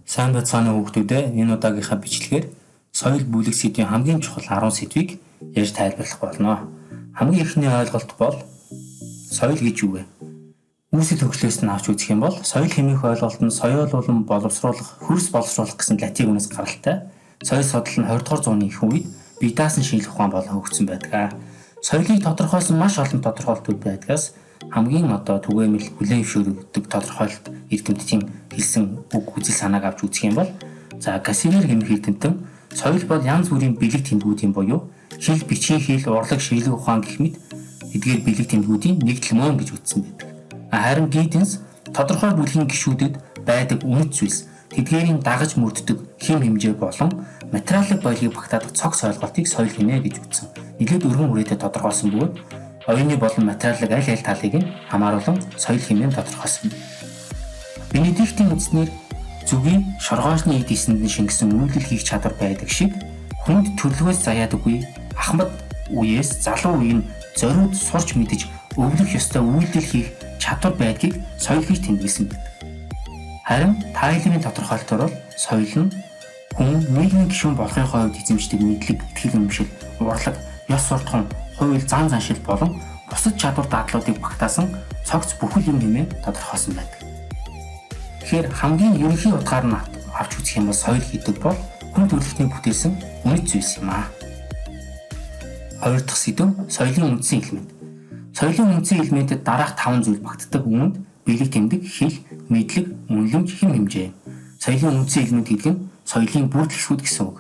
Сайн байцгаана хүүхдүүдээ, энэ удаагийнхаа бичлэгээр соёл бүлэг сэдвийн хамгийн чухал 10 сэдвийг ярьж тайлбарлах болно. Хамгийн эхний ойлголт бол соёл гэж юу вэ? Үүсэл хөглөөс нь авч үзэх юм бол соёл хэмээх ойлголт нь соёолуулан боловсруулах, хөрс боловсруулах гэсэн латин үгнээс гаралтай. Соёл судлал нь 20 дугаар зууны их үед бие даасан шинжлэх ухаан болон хөгжсөн байдаг. Соёлыг тодорхойлсон маш олон тодорхойлтууд байдгаас хамгийн түгээмэл хүлээн зөвшөөрөгддөг тодорхойлолт эрдэмтдийн хэлсэн үг үзэл санааг авч үзэх юм бол Кассивер хэмээх эрдэмтэн соёл бол янз бүрийн бэлэг тэмдгүүдийн буюу хэл, бичгийн хэл, урлаг, шинжлэх ухаан гэх мэт эдгээр бэлэг тэмдгүүдийн нэгдэл мөн гэж үзсэн байдаг. Харин Гиденс тодорхой бүлгийн гишүүдэд байдаг үнэт зүйлс, тэдгээрийн дагаж мөрддөг хэм хэмжээ болон материалын баялагийг багтаадаг цогц ойлголтыг соёл хэмээн гэж үзсэн. Илээд өргөн хүрээтэй тодорхойлсон бөгөөд оюуны болон материалын аль талыг нь хамааруулан соёл хэмээн тодорхойлсон. Бенедиктийн эзнэр зүгийн шоргоочны эд эсэнд нь шингэсэн үйлдэл хийх чадвар байдаг шиг хүнд төлөвөөс заяад үгүй ахмад үеэс залуу үеийн зориуд сурч мэдэж өвлөх ёстой үйлдэл хийх чадвар байдгийг соёл гэж тэмдэглэсэн байдаг. Харин Тайлерийн тодорхойлолтоор бол соёл нь хүн нийгмийн гишүүн болохын хувьд эзэмшдэг мэдлэг, итгэл үнэмшил, урлаг, ёс суртахуун, хууль, зан заншил болон бусад чадвар дадлуудыг багтаасан цогц бүхэл юм хэмээн тодорхойлсон байдаг. Тэгэхээр хамгийн ерөнхий утгаар нь авч үзэх юм бол соёл гэдэг бол хүн төрөлхтний бүтээсэн үнэт зүйлс юм аа. Хоёр дахь сэдэв соёлын үндсэн элемент. Соёлын үндсэн элементэд дараах 5 зүйл багтдаг. Үүнд бэлэг тэмдэг, хэл, мэдлэг, үнэлэмж, хэм хэмжээ. Соёлын үндсэн элемент гэдэг нь соёлын бүрдлэсүүд гэсэн үг.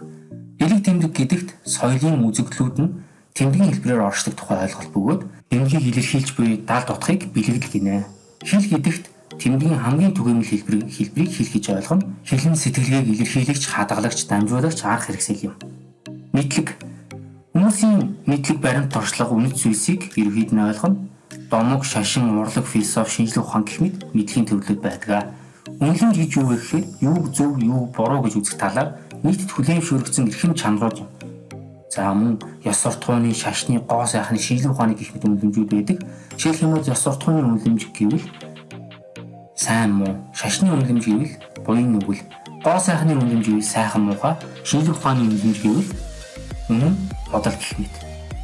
Бэлэг тэмдэг гэдэгт соёлын үзэгдлүүд нь тэмдгийн хэлбэрээр оршдог тухай ойлголт бөгөөд тэмдгийг илэрхийлж буй даал дутхыг бэлэгдэл гинэ. Хэл гэдэгт тэмдгийн хамгийн түгээмэл хэлбэрийг хэл гэж ойлгоно. Хэл нь сэтгэлгээг илэрхийлэгч, хадгалагч, дамжуулагч арга хэрэгсэл юм. Мэдлэг. Хүмүүсийн мэдлэг баримт туршлага үнэт зүйлсийг ерөнхийд нь ойлгоно. Домог, шашин, урлаг, философи, шинжлэх ухаан гэх мэт мэдлэгийн төрлүүд байдаг. Үнэлэмж гэж юу вэ гэхээр юуг зөв, юуг буруу гэж үзэх талаар нийтэд хүлээн зөвшөөрөгдсөн эрхэм чанарууд юм. Мөн ёс суртахууны, шашны, гоо сайхны, шинжлэх ухааны гэх мэт үнэлэмжүүд байдаг. Жишээлх юм бол ёс суртахууны үнэлэмж гэвэл сайн муу, шашны үнэлэмж гэвэл буян нүгэл, гоо сайхны үнэлэмж гэвэл сайхан муухай, шинжлэх ухааны үнэлэмж гэвэл үнэн, бодол гэх мэт.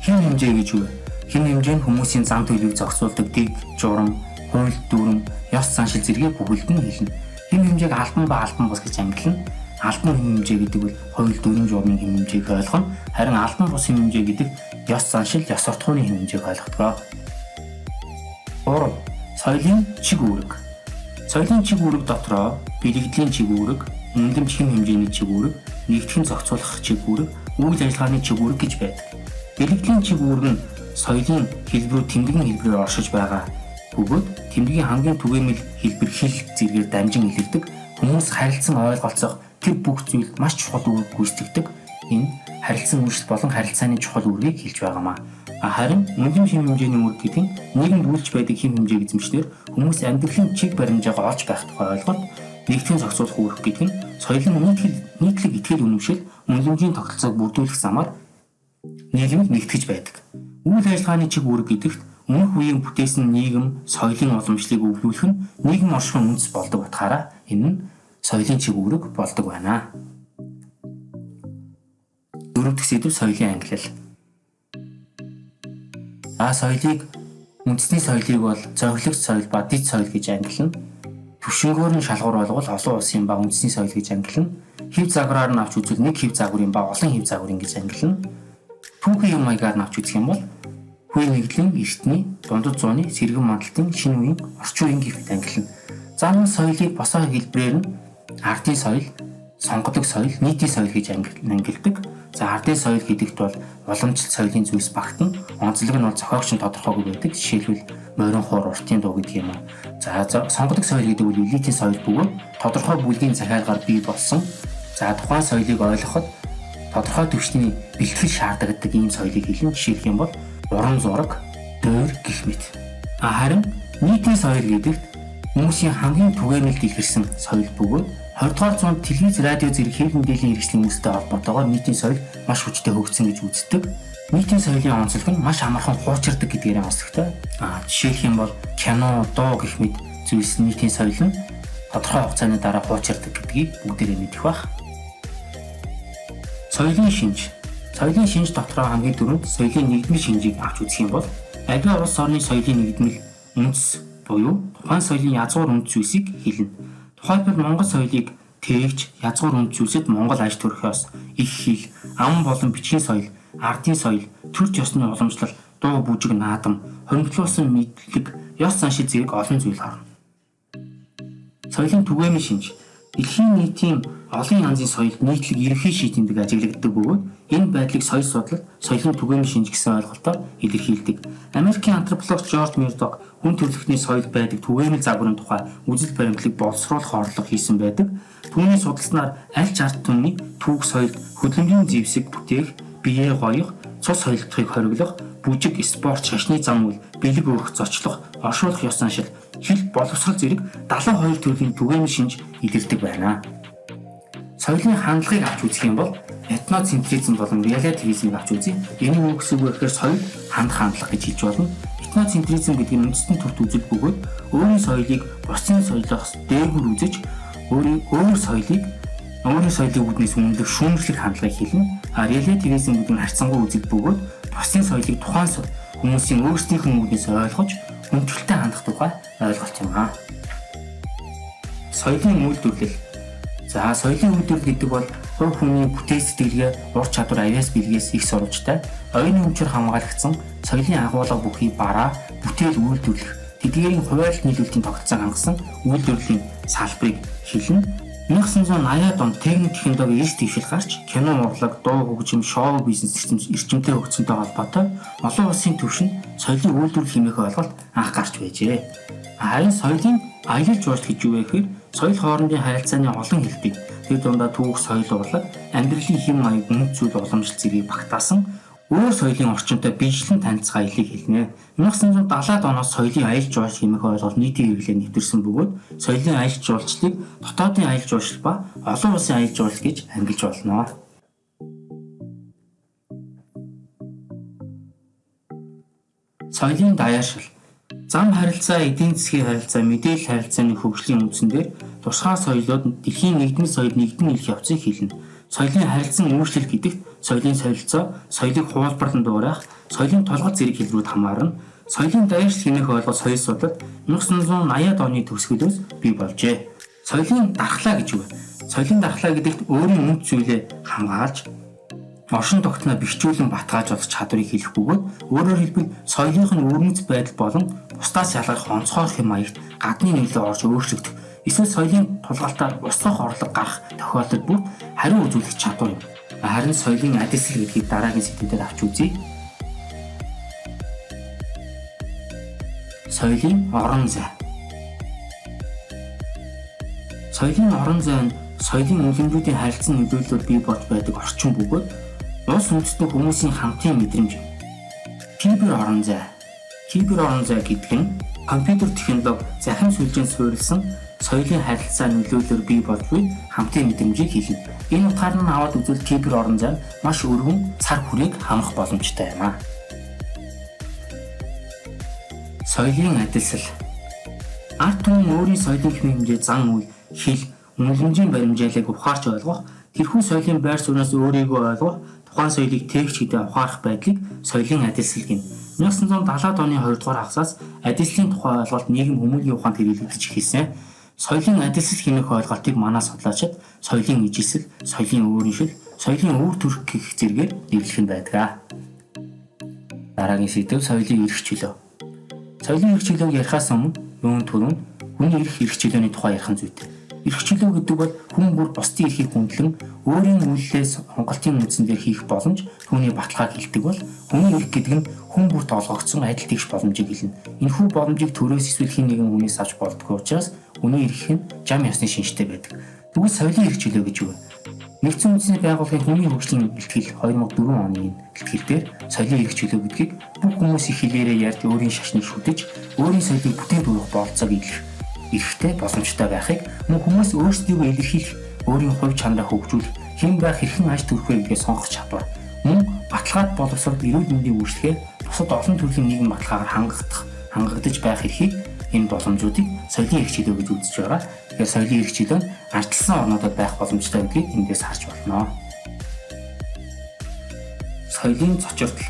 Хэм хэмжээ гэж юу вэ? Хэм хэмжээ нь хүмүүсийн зан төлөвийг зохицуулдаг дэг, журам, хууль, дүрм, ёс заншил зэргийг бүхэлдэн хэлнэ. Хэм хэмжээг албан ба албан бус гэж ангилна. Албан хэм хэмжээ гэдэг бол хууль, дүрм, журмын хэм хэмжээг ойлгоно. Харин албан бус хэм хэмжээ гэдэг ёс заншил, ёс суртахууны хэм хэмжээг ойлгодог. 3. Соёлын чиг үүрэг. Соёлын чиг үүрэг дотроо бэлэгдлийн чиг үүрэг, үнэлэмж хэм хэмжээний чиг үүрэг, нэгтгэн зохицуулах чиг үүрэг, үйл ажиллагааны чиг үүрэг гэж байдаг. Бэлэгдлийн чиг үүрэг нь соёлын хэлбэрүүд тэмдгийн хэлбэрээр оршиж байгаа бөгөөд тэмдгийн хамгийн түгээмэл хэлбэр хэл зэргээр дамжин илэрдэг. Хүмүүс харилцан ойлголцох тэр бүх зүйл маш чухал үүрэг гүйцэтгэдэг. Энэ харилцан үйлчлэл болон харилцааны чухал үүргийг хэлж байгаамаа. Харин үнэлэмж хэм хэмжээний үүрэг гэдэг нь нийгэмд үйлч байдаг хэм хэмжээг эзэмшнээр хүмүүс амьдралын чиг баримжаагаа олж байх тухай ойлголт. Нэгтгэн зохицуулах үүрэг гэдэг нь соёлын нийтлэг итгэл үнэмшил, үнэлэмжийн тогтолцоог бүрдүүлэх замаар нийгэмд нэгтгэж байдаг. Үйл ажиллагааны чиг үүрэг гэдэгт өмнөх үеийн бүтээсэн нийгэм, соёлын уламжлалыг өвлүүлэх нь нийгэм оршихуйн үндэс болдог утгаараа энэ нь соёлын чиг үүрэг болдог байна. 4 дахь сэдэв соёлын ангилал. Соёлыг үндэсний соёлыг бол зохилогч соёл ба дэд соёл гэж ангилна. Төвшнгөөр нь шалгуур болгол олон улсын ба үндэсний соёл гэж ангилна. Хэв загвараар нь авч үзвэл нэг хэв загварын ба олон хэв загварын гэж ангилна. Түүхийн юм маягаар нь авч үзэх юм бол хүү нэгдлийн, эртний, дундад зууны, сэргэн мандалтын, шинэ үеийн, орчин үеийн гэх мэт ангилна. Зан соёлыг босоо хэлбэрээр нь ардын соёл, сонгодог соёл, нийтийн соёл гэж ангилдаг. Ардын соёл гэдэгт бол уламжлалт соёлын зүйлс багтана. Онцлог нь бол зохиогч нь тодорхойгүй байдаг. Жишээлбэл морин хуур, уртын дуу гэдэг юм. Сонгодог соёл гэдэг бол элитийн соёл бөгөөд тодорхой бүлгийн захиалгаар бий болсон. Тухайн соёлыг ойлгоход тодорхой түвшний бэлтгэл шаардлагадаг ийм соёлыг хэлэн. Жишээлх юм бол уран зураг, дөөр гэх мэт. Харин нийтийн соёл гэдэгт хүмүүсийн хамгийн түгээмэл дэлгэрсэн соёл бөгөөд 20 дугаар зуунд телевиз, радио зэрэг хэв мэдээллийн хэрэгслийн үүсэлтэй холбоотойгоор нийтийн соёл маш хүчтэй хөгжсөн гэж үздэг. Нийтийн соёлын онцлог нь маш амархан хуучирдаг гэдгээрээ онцлогтой. Жишээлх юм бол кино, дуу гэх мэт зүйлс нийтийн соёл нь тодорхой хугацааны дараа хуучирдаг гэдгийг бүгдээрээ мэдэх бах. Соёлын шинж. Соёлын шинж дотроо хамгийн түрүүнд соёлын нэгдмэл шинжийг авч үзэх юм бол аливаа улс орны соёлын нэгдмэл үндэс буюу тухайн соёлын язгуур үндэс зүйлсийг хэлнэ. Тухайлбал Монгол соёлыг тээгч язгуур үндэс зүйлсэд Монгол аж төрхөөс их хэл, ам болон бичгийн соёл, ардын соёл, төр ёсны уламжлал, дуу бүжиг наадам, хоригдлуулсан мэдлэг, ёс заншил зэрэг олон зүйл харна. Соёлын түгээмэл шинж. Дэлхийн нийтийн олон янзын соёлд нийтлэг ерөнхий шийдэмдэг ажиглагддаг бөгөөд энэ байдлыг соёл судлал, соёлын түгээмэл шинж гэсэн ойлголтоор илэрхийлдэг. Америкийн антропологч Жорж Мердок хүн төрөлхтний соёл байдаг түгээмэл загварын тухай үзэл баримтлаг боловсруулах орлого хийсэн байдаг. Түүний судалснаар аль ч ард түмний түүх соёлд хөдөлмөрийн зэвсэг бүтээх, биеэ гоёх, цус соёлтохыг хориглох, бүжиг, спорт, шашны зам үйл, бэлэг өгөх, зочлох, оршуулах ёс заншил, хэл, боловсрол зэрэг 72 төрлийн түгээмэл шинж илэрдэг байна. Соёлын хандлагыг авч үзэх юм бол этноцентризм болон релятивизмыг авч үзье. Энэ юу гэсэн үг вэ гэхээр соёл хандах хандлага гэж хэлж болно. Этноцентризм гэдэг нь үндэстэн төрт үзэл бөгөөд өөрийн соёлыг бусдын соёлоос дээгүүр үзэж өөрийн соёлыг үүднээс үнэлэх шүүмжлэх хандлагыг хэлнэ. Релятивизм гэдэг нь харьцангуй үзэл бөгөөд бусдын соёлыг тухайн хүмүүсийн өөрсдийнх нь үүднээс ойлгож хүндэлтэй хандах тухай ойлголт юм аа. Соёлын үйлдвэрлэл. За соёлын үйлдвэрлэл гэдэг бол хувь хүний бүтээл сэтгэлгээ, ур чадвар, авяас бэлгээс их сурвалжтай, оюуны өмчөр хамгаалагдсан соёлын агуулга бүхий бараа, бүтээл үйлдвэрлэх, тэдгээрийн хуваалт нийлүүлэлтийн тогтолцоог хангасан үйлдвэрлэлийн салбарыг хэлнэ. 1980-аад онд техник технологийн эрс дэвшил гарч кино урлаг, дуу хөгжим, шоу бизнес эрчимтэй хөгжсөнтэй холбоотой олон улсын түвшинд соёлын үйлдвэрлэл хэмээх ойлголт анх гарч байжээ. Харин соёлын аялал жуулчлал гэж юу вэ гэхээр соёл хоорондын харилцааны олон хэлбэг, тэр дундаа түүх, соёл урлаг, амьдралын хэм маяг, үнэт зүйл уламжлал зэргийг багтаасан өөр соёлын орчинтой биешлэн танилцах аяллыг хэлнэ. 1970-аад оноос соёлын аялал жуулчлал хэмээх ойлголт нийтийн хэрэглээр нэвтэрсэн бөгөөд соёлын аялал жуулчлалыг дотоодын аялал жуулчлал ба олон улсын аялал жуулчлал гэж ангилж болно. Соёлын даяаршил. Зам харилцаа, эдийн засгийн харилцаа, мэдээлэл харилцааны хөгжлийн үндсээр тусгай соёлууд дэлхийн нэгдмэл соёл нэгдэн ирэх явцыг хэлнэ. Соёлын харилцан өөрчлөлт гэдэгт соёлын солилцоо, соёлыг хуулбарлан дуурайх, соёлын толгой зэрэг хэлрүүд хамаарна. Соёлын даяаршил хэмээх ойлголт соёл судлал 1980-аад оны төгсгөлөөс бий болжээ. Соёлын дархлаа гэж юу вэ? Соёлын дархлаа гэдэгт өөрийн үнэт зүйлээ хамгаалж, оршин тогтноо бэхжүүлэн батгаажуулах чадварыг хэлэх бөгөөд өөрөөр хэлбэл соёлынх нь өвөрмөц байдал болон бусдаас ялгарх онцгой хэм маягт гадны нөлөө орж өөрчлөгдөх, эсвэл соёлын тулгаалтаар устгах орлого гарах тохиолдолд бүр хариу үзүүлэх чадвар юм. Харин соёлын адилсал гэдгийг дараагийн сэдвүүдэд авч үзье. Соёлын орон зай. Соёлын орон зай нь соёлын үнэлэмжүүдийн харилцан нөлөөллөөр бий болж байдаг орчин бөгөөд улс үндэстэн хүмүүсийн хамтын мэдрэмж. Кибер орон зай. Кибер орон зай гэдэг нь компьютер технологи захин сүлжээнд суурилсан соёлын харилцаа нөлөөллөөр бий болж буй хамтын мэдрэмжийг хэлнэ. Энэ утгаар нь аваад үзвэл кибер орон зай маш өргөн цар хүрээг хамрах боломжтой юм аа. Соёлын адилсал. Ард түмэн өөрийн соёлын хэмжээ, зан үйл, хэл, үнэлэмжийн баримжаалыг ухаарч ойлгох, тэрхүү соёлын байр сууриас өөрийгөө ойлгох, тухайн соёлыг тээгч гэдэг ухаарах байдлыг соёлын адилсал гэнэ. 1970-аад оны 2 дугаар хагасаас адилслын тухай ойлголт нийгэм хүмүүлийн ухаанд хэрэглэгдэж эхэлсэн. Соёлын адилсал хэмээх ойлголтыг манай судлаачид соёлын ижилсэл, соёлын өөрөншил, соёлын өвөр төрх гэх зэргээр нэрлэх нь байдаг. Дараагийн сэдэв соёлын эрх чөлөө. Соёлын эрх чөлөөг ярихаас өмнө юун түрүүнд хүний эрх чөлөөний тухай ярих нь зүйтэй. Эрх чөлөө гэдэг бол хүн бүр бусдын эрхийг хүндлэн өөрийн үйлдэлээс хонголтын үндсэн дээр хийх боломж, түүний баталгааг хэлдэг бол хүний эрх гэдэг нь хүн бүрт олгогдсон адил тэгш боломжийг хэлнэ. Энэхүү боломжийг төрөөс эсвэл хэн нэгэн хүнээс авч болдгоо учраас хүний эрх нь жам ясны шинжтэй байдаг. Тэгвэл соёлын эрх чөлөө гэж юу вэ? Нэгдсэн үндэсний байгууллагын хүний хөгжлийн бэлтгэл 2004 оны бэлтгэл дээр соёлын эрх чөлөө гэдгийг бүх хүмүүс их хэлээрээ ярьж өөрийн шашныг шүтэж, өөрийн соёлыг бүтээн дүүрэх бололцоог илэрх эрхтэй боломжтой байхыг, мөн хүмүүс өөрсдийгөө илэрхийлэх, өөрийн хувь чанараа хөгжүүлэх, хэн байх, хэрхэн аж төрөх вэ гэдгээ сонгох чадвар, мөн баталгаад боловсрол эрүүл мэндийн үйлчлэгээр бусад олон төрлийн нийгэм баталгаагаар хангагдаж байх эрхийг энэ боломжуудыг соёлын эрх чөлөө гэж үзэж байгаа. Тэгэхээр соёлын эрх чөлөө нь ардчилсан орнуудад байх боломжтой гэдгийг эндээс харж болно. Соёлын зочирдол.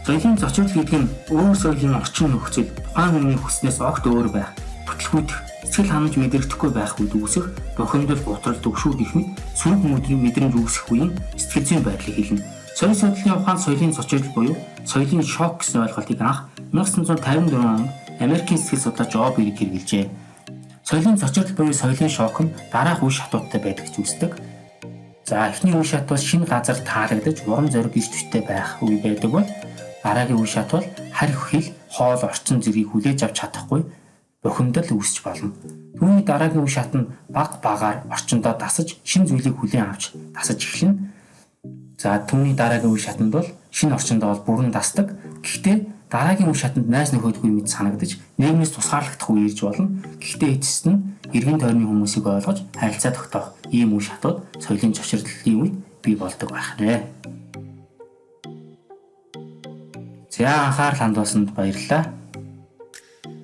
Соёлын зочирдол гэдэг нь өөр соёлын орчин нөхцөл тухайн хүний хүснээс огт өөр байх, бүтлгүүдэх, сэтгэл ханамж мэдрэгдэхгүй байх үед үүсэх бухимдал, гутрал, төгшүүд их мэд сүнх мэдрэмж үүсэх үеийн сэтгэл зүйн байдлыг хэлнэ. Соёл судлалын ухаанд соёлын зочирдол буюу соёлын шок гэсэн ойлголтыг анх 1954 онд Америкийн сэтгэл судлаач О. Берг хэрэгжилжээ. Соёлын зочирдол буюу соёлын шок нь дараах үе шатуудтай байдаг гэж үздэг. За эхний үе шат бол шинэ газар таалагдаж урам зориг иш төвтэй байх үе байдаг бол дараагийн үе шат бол харь хэл, хоол, орчин зэргийг хүлээж авч чадахгүй бухимдал үүсч болно. Түүний дараагийн үе шат нь баг багаар орчиндоо дасаж шинэ зүйлийг хүлээн авч дасаж эхэлнэ. За түүний дараагийн үе шатанд бол шинэ орчиндоо бол бүрэн дасдаг. Гэхдээ дараагийн үе шатанд найз нөхөдгүй мэд санагдаж нийгмээс тусгаарлагдах үе ирж болно. Гэхдээ эцэст нь эргэн тойрны хүмүүсийг ойлгож харилцаа тогтоох ийм үе шатууд соёлын зочирлолын үед бий болдог байх нэ. За анхаарал хандуулсанд баярлалаа.